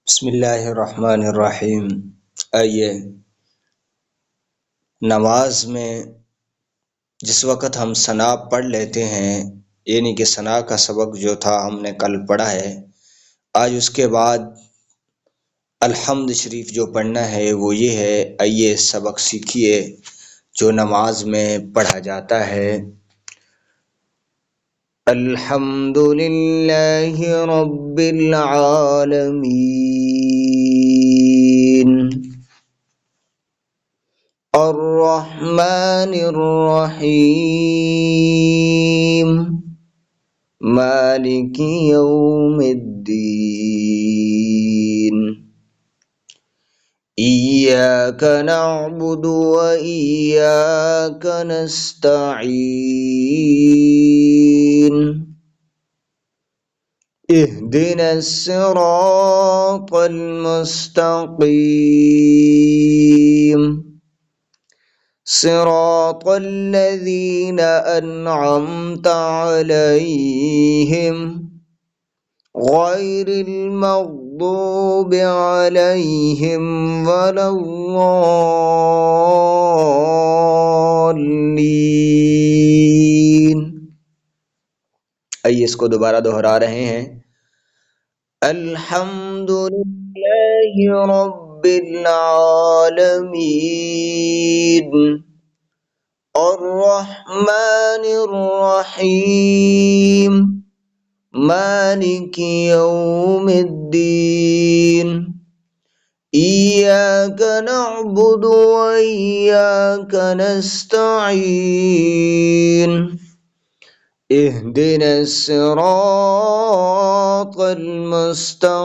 बिस्मिल्लाहिर्रहमानिर्रहीम। आइए, नमाज में जिस वक़्त हम सना पढ़ लेते हैं, यानी कि सना का सबक जो था हमने कल पढ़ा है, आज उसके बाद अल्हम्द शरीफ जो पढ़ना है वो ये है। आइए सबक सीखिए जो नमाज में पढ़ा जाता है। अल्हम्दुलिल्लाहि रब्बिल आलमीन अर्रहमानिर रहीम मालिकी यौमिद्दीन इय्याका नअबुदु व इय्याका नस्तईन इहदिनस सिरातल मुस्तकीम सिरातल लज़ीना अन्अमता अलैहिम गैरिल मग़दूबि अलैहिम वलद्दाल्लीन। आइए इसको दोबारा दोहरा रहे हैं। अल्हम्दुलिल्लाहि रब्बिल आलमीन अर्रहमानिर रहीम मालिकी यौमिद्दीन इय्याका नअबुदु व इय्याका नस्तईन इहदिनस सिरातल मुस्तकीम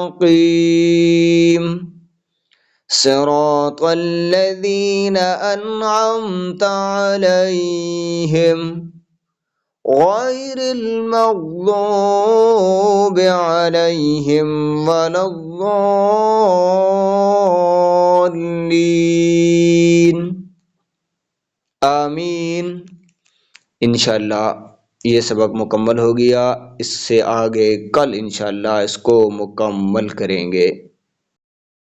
सिरातल लज़ीना अन्अमता अलैहिम गैरिल मग़दूबि अलैहिम वलद्दाल्लीन। आमीन। इंशाअल्लाह ये सबक मुकम्मल हो गया। इससे आगे कल इंशाअल्लाह इसको मुकम्मल करेंगे।